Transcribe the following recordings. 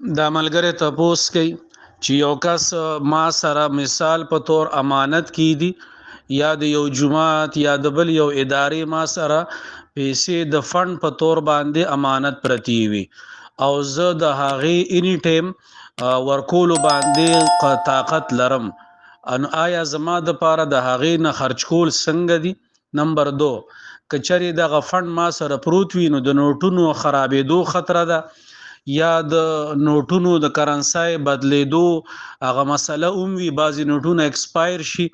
دا ملګری تپوس کوي چې یو کس ما سره مثال په تور امانت کی دي یا د یو جماعت یا د بل یو ادارې ما سره پیسې د فند په تور باندې امانت پرتی وي او زه د هغې اني ټیم ورکول باندې طاقت لرم ان آیا زما د پاره د هغې نه خرج کول څنګه دي. نمبر 2 کچري د فند ما سره پروت وي نو د نوټونو خرابېدو خطر ده یا د نوټونو د کرنسای بدلیدو هغه مسله وي بعضی نوټونه ایکسپایر شي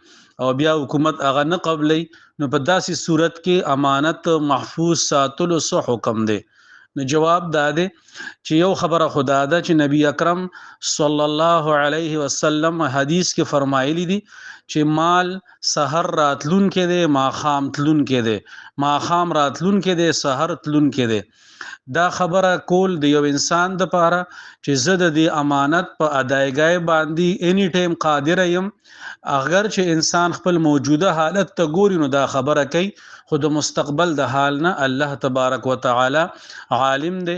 او بیا حکومت هغه نه قبلي نو په داسې صورت کې امانت محفوظ ساتلو څه حکم دی. نو جواب داده چې یو خبره خدا ده چې نبی اکرم صلی الله علیه وسلم حدیث کې فرمایلی دي چې مال سحر راتلون کې دی ما خام تلون کې دی ما خام راتلون کې دی سحر تلون کې دی. دا خبره کول د یو انسان د پاره چې زه د دې امانت په ادایګۍ باندې اني ټیم قادر یم اگر چې انسان خپل موجوده حالت ته ګوري نو دا خبره کوي خو د مستقبل د حال نه الله تبارک وتعالى عالم دی.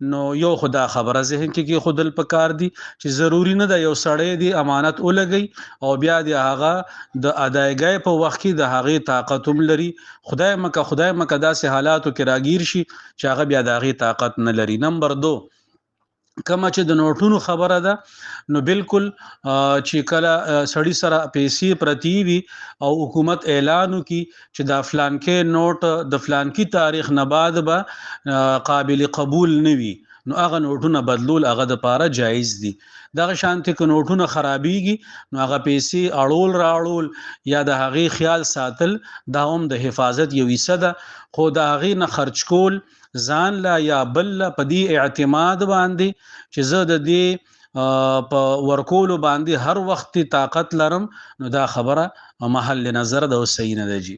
نو یو خدا خبره ذهن کې خودل پکار دی چې ضروری نه د یو سړی دی امانت ولګي او بیا د هغه د ادایګۍ په وخت کې د هغه طاقت هم لري خدای مکه داسې حالاتو کې راګیر شي چې هغه بیا د هغه طاقت نه لري. نمبر 2 کما چې د نوټونو خبره ده نو بالکل چې کله سړی سره پیسې پرتی وي او حکومت اعلان وکي چې د فلان کې نوٹ د فلان کی تاریخ نه بعد به قابل قبول نوي نو هغه نوټونه بدلول هغه د پاره جایز دي. دغه شانتي ک نوټونه خرابيږي نو هغه پیسې اړول راړول یا د هغه خیال ساتل دا هم د حفاظت یو حصہ ده خو د هغه نه خرج کول ځان لا یا بل په دې اعتماد باندې چې زه د دې په ورکول باندې هر وخت طاقت لرم نو دا خبره محل نظر ده او صحیح نه ده جی.